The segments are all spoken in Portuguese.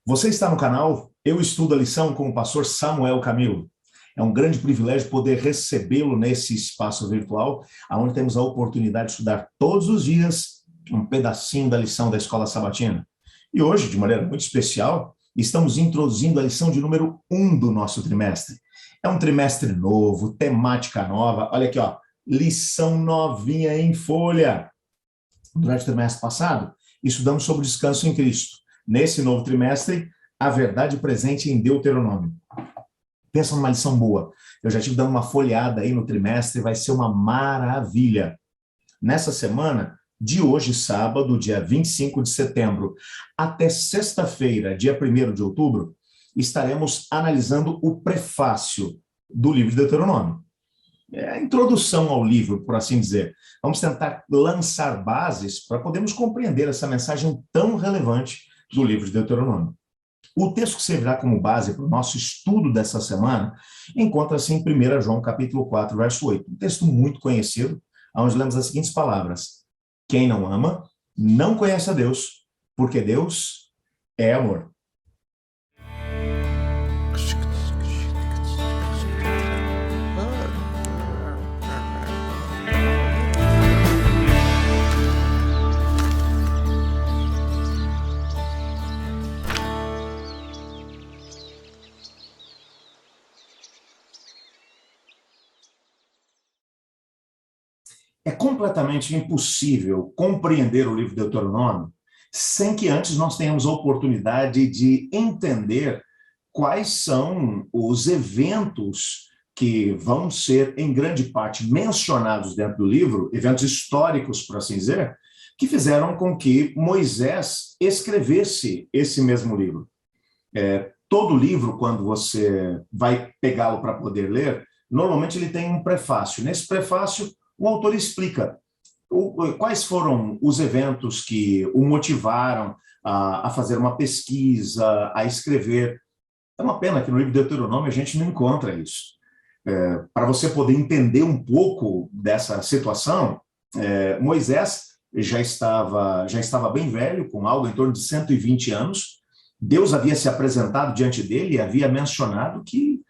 Você está no canal Eu Estudo a Lição com o pastor Samuel Camilo. É um grande privilégio poder recebê-lo nesse espaço virtual, onde temos a oportunidade de estudar todos os dias um pedacinho da lição da Escola Sabatina. E hoje, de maneira muito especial, estamos introduzindo a lição de número 1 do nosso trimestre. É um trimestre novo, temática nova. Olha aqui, ó, lição novinha em folha. Durante o trimestre passado, estudamos sobre o descanso em Cristo. Nesse novo trimestre, a verdade presente em Deuteronômio. Pensa numa lição boa. Eu já estive dando uma folheada aí no trimestre, vai ser uma maravilha. Nessa semana, de hoje, sábado, dia 25 de setembro, até sexta-feira, dia 1º de outubro, estaremos analisando o prefácio do livro de Deuteronômio. É a introdução ao livro, por assim dizer. Vamos tentar lançar bases para podermos compreender essa mensagem tão relevante do livro de Deuteronômio. O texto que servirá como base para o nosso estudo dessa semana encontra-se em 1 João capítulo 4, verso 8, um texto muito conhecido, onde lemos as seguintes palavras: quem não ama, não conhece a Deus, porque Deus é amor. É completamente impossível compreender o livro de Deuteronômio sem que antes nós tenhamos a oportunidade de entender quais são os eventos que vão ser, em grande parte, mencionados dentro do livro, eventos históricos, por assim dizer, que fizeram com que Moisés escrevesse esse mesmo livro. Todo livro, quando você vai pegá-lo para poder ler, normalmente ele tem um prefácio. Nesse prefácio, o autor explica quais foram os eventos que o motivaram a fazer uma pesquisa, a escrever. É uma pena que no livro de Deuteronômio a gente não encontra isso. Para você poder entender um pouco dessa situação, Moisés já estava bem velho, com algo em torno de 120 anos. Deus havia se apresentado diante dele e havia mencionado que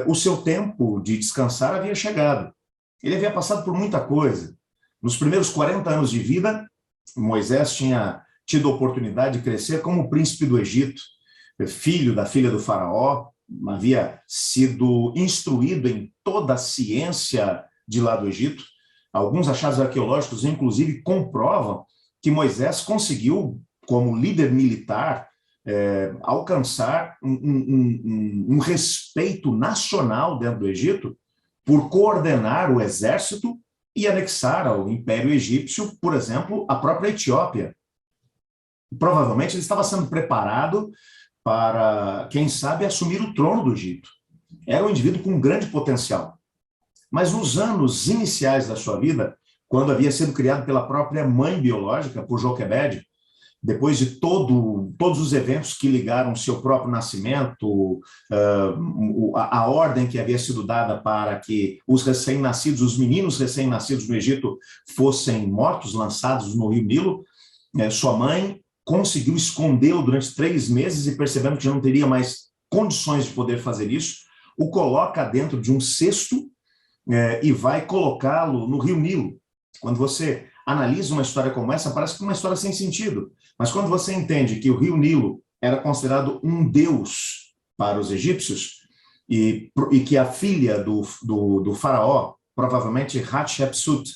o seu tempo de descansar havia chegado. Ele havia passado por muita coisa. Nos primeiros 40 anos de vida, Moisés tinha tido a oportunidade de crescer como príncipe do Egito, filho da filha do faraó, havia sido instruído em toda a ciência de lá do Egito. Alguns achados arqueológicos, inclusive, comprovam que Moisés conseguiu, como líder militar, alcançar um respeito nacional dentro do Egito, por coordenar o exército e anexar ao Império Egípcio, por exemplo, a própria Etiópia. Provavelmente ele estava sendo preparado para, quem sabe, assumir o trono do Egito. Era um indivíduo com grande potencial. Mas nos anos iniciais da sua vida, quando havia sido criado pela própria mãe biológica, por Joquebede, depois de todos os eventos que ligaram seu próprio nascimento, a ordem que havia sido dada para que os recém-nascidos, os meninos recém-nascidos no Egito, fossem mortos, lançados no rio Nilo, sua mãe conseguiu escondê-lo durante 3 meses e, percebendo que já não teria mais condições de poder fazer isso, o coloca dentro de um cesto e vai colocá-lo no rio Nilo. Quando você analisa uma história como essa, parece que é uma história sem sentido. Mas quando você entende que o rio Nilo era considerado um deus para os egípcios e que a filha do faraó, provavelmente Hatshepsut,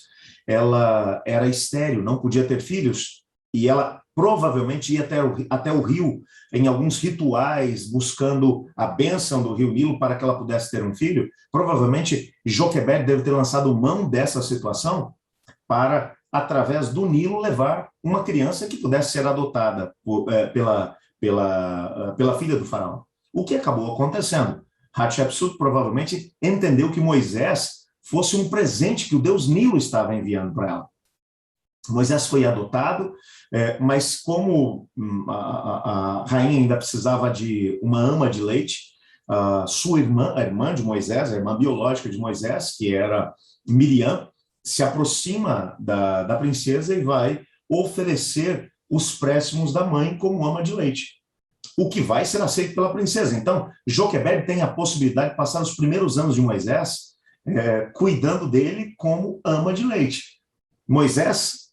ela era estéril, não podia ter filhos, e ela provavelmente ia até o rio em alguns rituais, buscando a bênção do rio Nilo para que ela pudesse ter um filho, provavelmente Joquebede deve ter lançado mão dessa situação para, através do Nilo, levar uma criança que pudesse ser adotada pela filha do faraó. O que acabou acontecendo? Hatshepsut provavelmente entendeu que Moisés fosse um presente que o deus Nilo estava enviando para ela. Moisés foi adotado, mas como a rainha ainda precisava de uma ama de leite, sua irmã, a irmã de Moisés, a irmã biológica de Moisés, que era Miriam, se aproxima da princesa e vai oferecer os préstimos da mãe como ama de leite. o que vai ser aceito pela princesa. Então, Joquebed tem a possibilidade de passar os primeiros anos de Moisés cuidando dele como ama de leite. Moisés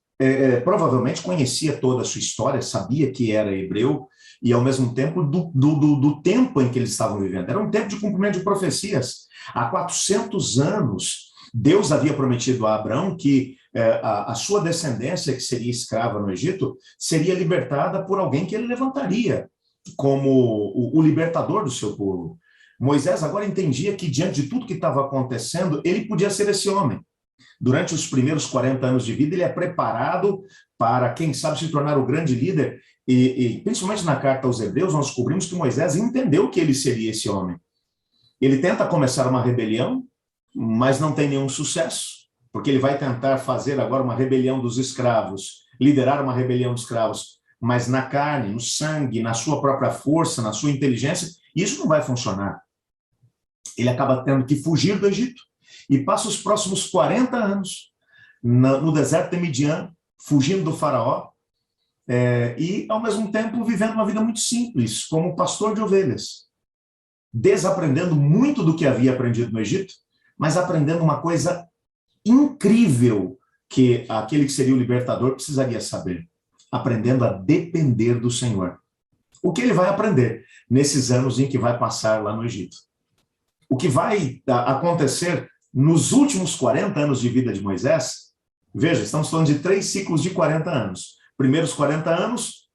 provavelmente conhecia toda a sua história, sabia que era hebreu, e ao mesmo tempo do tempo em que eles estavam vivendo. Era um tempo de cumprimento de profecias. Há 400 anos, Deus havia prometido a Abraão que a sua descendência, que seria escrava no Egito, seria libertada por alguém que ele levantaria como o libertador do seu povo. Moisés agora entendia que, diante de tudo que estava acontecendo, ele podia ser esse homem. Durante os primeiros 40 anos de vida, ele é preparado para, quem sabe, se tornar o grande líder. E principalmente na carta aos Hebreus, nós descobrimos que Moisés entendeu que ele seria esse homem. Ele tenta começar uma rebelião, mas não tem nenhum sucesso, porque ele vai tentar fazer agora uma rebelião dos escravos, liderar uma rebelião dos escravos, mas na carne, no sangue, na sua própria força, na sua inteligência, isso não vai funcionar. Ele acaba tendo que fugir do Egito e passa os próximos 40 anos no deserto de Midian, fugindo do faraó, e, ao mesmo tempo, vivendo uma vida muito simples, como pastor de ovelhas, desaprendendo muito do que havia aprendido no Egito, mas aprendendo uma coisa incrível que aquele que seria o libertador precisaria saber, aprendendo a depender do Senhor. O que ele vai aprender nesses anos em que vai passar lá no Egito? O que vai acontecer nos últimos 40 anos de vida de Moisés? Veja, estamos falando de 3 ciclos de 40 anos. Primeiros 40 anos,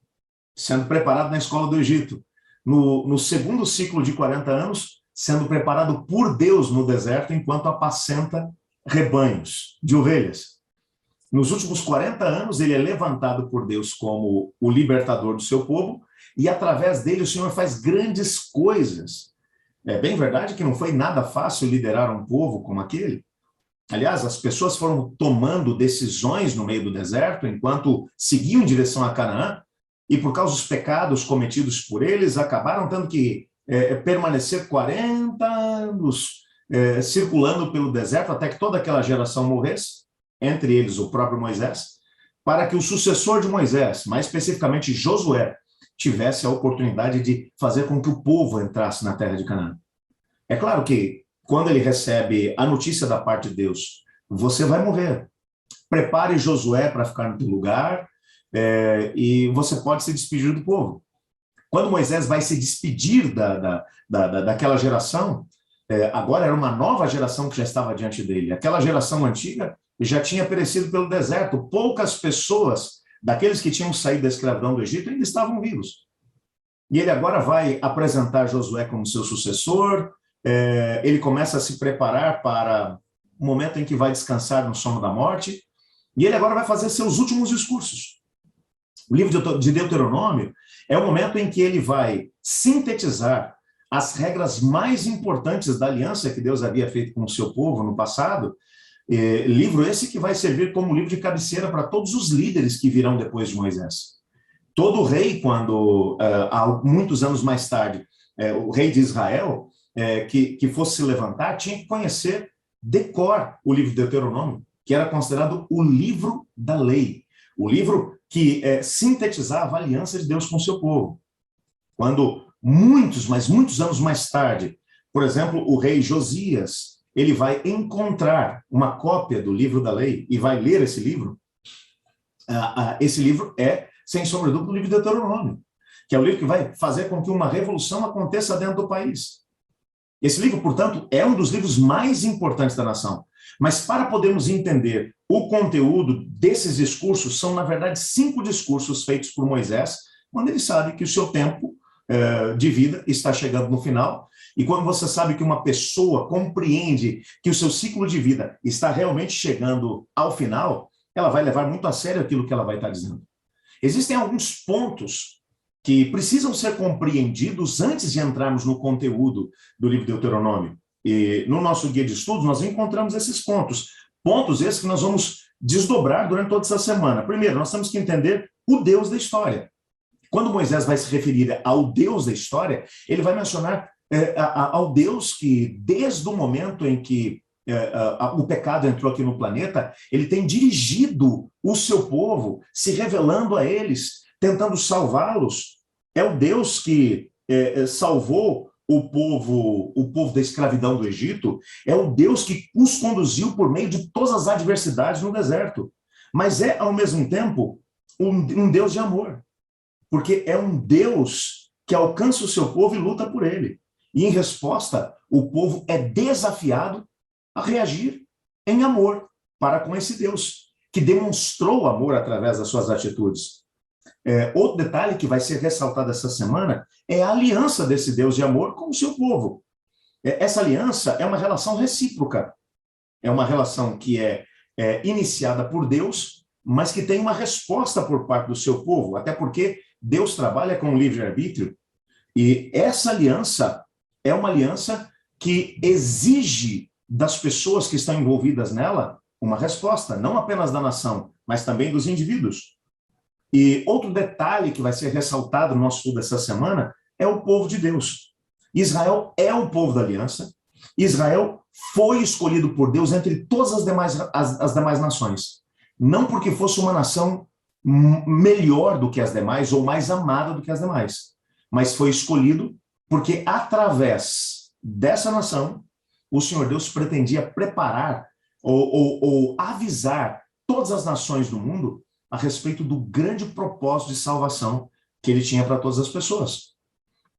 sendo preparado na escola do Egito. No segundo ciclo de 40 anos, sendo preparado por Deus no deserto, enquanto apacenta rebanhos de ovelhas. Nos últimos 40 anos, ele é levantado por Deus como o libertador do seu povo, e através dele o Senhor faz grandes coisas. É bem verdade que não foi nada fácil liderar um povo como aquele. Aliás, as pessoas foram tomando decisões no meio do deserto, enquanto seguiam em direção a Canaã, e por causa dos pecados cometidos por eles, acabaram tendo que permanecer 40 anos circulando pelo deserto, até que toda aquela geração morresse, entre eles o próprio Moisés, para que o sucessor de Moisés, mais especificamente Josué, tivesse a oportunidade de fazer com que o povo entrasse na terra de Canaã. É claro que, quando ele recebe a notícia da parte de Deus, você vai morrer. Prepare Josué para ficar no teu lugar, e você pode se despedir do povo. Quando Moisés vai se despedir daquela geração, agora era uma nova geração que já estava diante dele. Aquela geração antiga já tinha perecido pelo deserto. Poucas pessoas, daqueles que tinham saído da escravidão do Egito, ainda estavam vivos. E ele agora vai apresentar Josué como seu sucessor. Ele começa a se preparar para o momento em que vai descansar no sono da morte, e ele agora vai fazer seus últimos discursos. O livro de Deuteronômio é o momento em que ele vai sintetizar as regras mais importantes da aliança que Deus havia feito com o seu povo no passado, livro esse que vai servir como livro de cabeceira para todos os líderes que virão depois de Moisés. Todo rei, quando, há muitos anos mais tarde, o rei de Israel, que fosse se levantar, tinha que conhecer de cor o livro de Deuteronômio, que era considerado o livro da lei, o livro que sintetizava a aliança de Deus com o seu povo. Quando mas muitos anos mais tarde, por exemplo, o rei Josias, ele vai encontrar uma cópia do livro da lei e vai ler esse livro. Esse livro é, sem sombra de dúvida, o livro de Deuteronômio, que é o livro que vai fazer com que uma revolução aconteça dentro do país. Esse livro, portanto, é um dos livros mais importantes da nação. Mas para podermos entender o conteúdo desses discursos, são, na verdade, 5 discursos feitos por Moisés, quando ele sabe que o seu tempo de vida está chegando no final, e quando você sabe que uma pessoa compreende que o seu ciclo de vida está realmente chegando ao final, ela vai levar muito a sério aquilo que ela vai estar dizendo. Existem alguns pontos que precisam ser compreendidos antes de entrarmos no conteúdo do livro de Deuteronômio. E no nosso guia de estudos, nós encontramos esses pontos. Pontos esses que nós vamos desdobrar durante toda essa semana. Primeiro, nós temos que entender o Deus da história. Quando Moisés vai se referir ao Deus da história, ele vai mencionar ao Deus que, desde o momento em que o pecado entrou aqui no planeta, ele tem dirigido o seu povo, se revelando a eles, tentando salvá-los, É o Deus que salvou o povo da escravidão do Egito, é o Deus que os conduziu por meio de todas as adversidades no deserto. Mas é, ao mesmo tempo, um Deus de amor, porque é um Deus que alcança o seu povo e luta por ele. E, em resposta, o povo é desafiado a reagir em amor para com esse Deus, que demonstrou amor através das suas atitudes. Outro detalhe que vai ser ressaltado essa semana é a aliança desse Deus de amor com o seu povo. Essa aliança é uma relação recíproca, é uma relação que é iniciada por Deus, mas que tem uma resposta por parte do seu povo, até porque Deus trabalha com o livre-arbítrio, e essa aliança é uma aliança que exige das pessoas que estão envolvidas nela uma resposta, não apenas da nação, mas também dos indivíduos. E outro detalhe que vai ser ressaltado no nosso estudo dessa semana é o povo de Deus. Israel é o povo da aliança. Israel foi escolhido por Deus entre todas as demais nações. Não porque fosse uma nação melhor do que as demais ou mais amada do que as demais, mas foi escolhido porque através dessa nação o Senhor Deus pretendia preparar ou avisar todas as nações do mundo a respeito do grande propósito de salvação que ele tinha para todas as pessoas.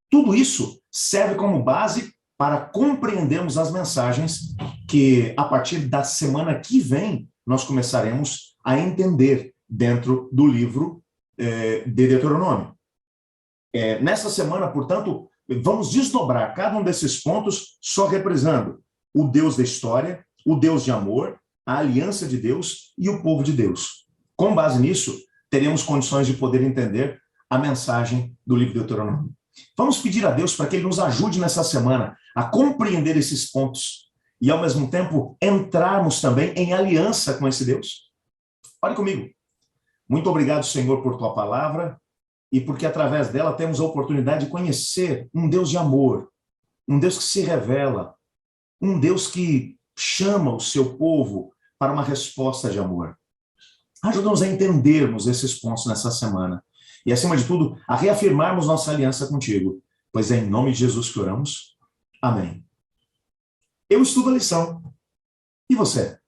Tudo isso serve como base para compreendermos as mensagens que, a partir da semana que vem, nós começaremos a entender dentro do livro de Deuteronômio. Nessa semana, portanto, vamos desdobrar cada um desses pontos, só represando o Deus da história, o Deus de amor, a aliança de Deus e o povo de Deus. Com base nisso, teremos condições de poder entender a mensagem do livro de Deuteronômio. Vamos pedir a Deus para que Ele nos ajude nessa semana a compreender esses pontos e, ao mesmo tempo, entrarmos também em aliança com esse Deus. Ore comigo. Muito obrigado, Senhor, por Tua palavra e porque, através dela, temos a oportunidade de conhecer um Deus de amor, um Deus que se revela, um Deus que chama o seu povo para uma resposta de amor. Ajuda-nos a entendermos esses pontos nessa semana e, acima de tudo, a reafirmarmos nossa aliança contigo, pois é em nome de Jesus que oramos. Amém. Eu estudo a lição. E você?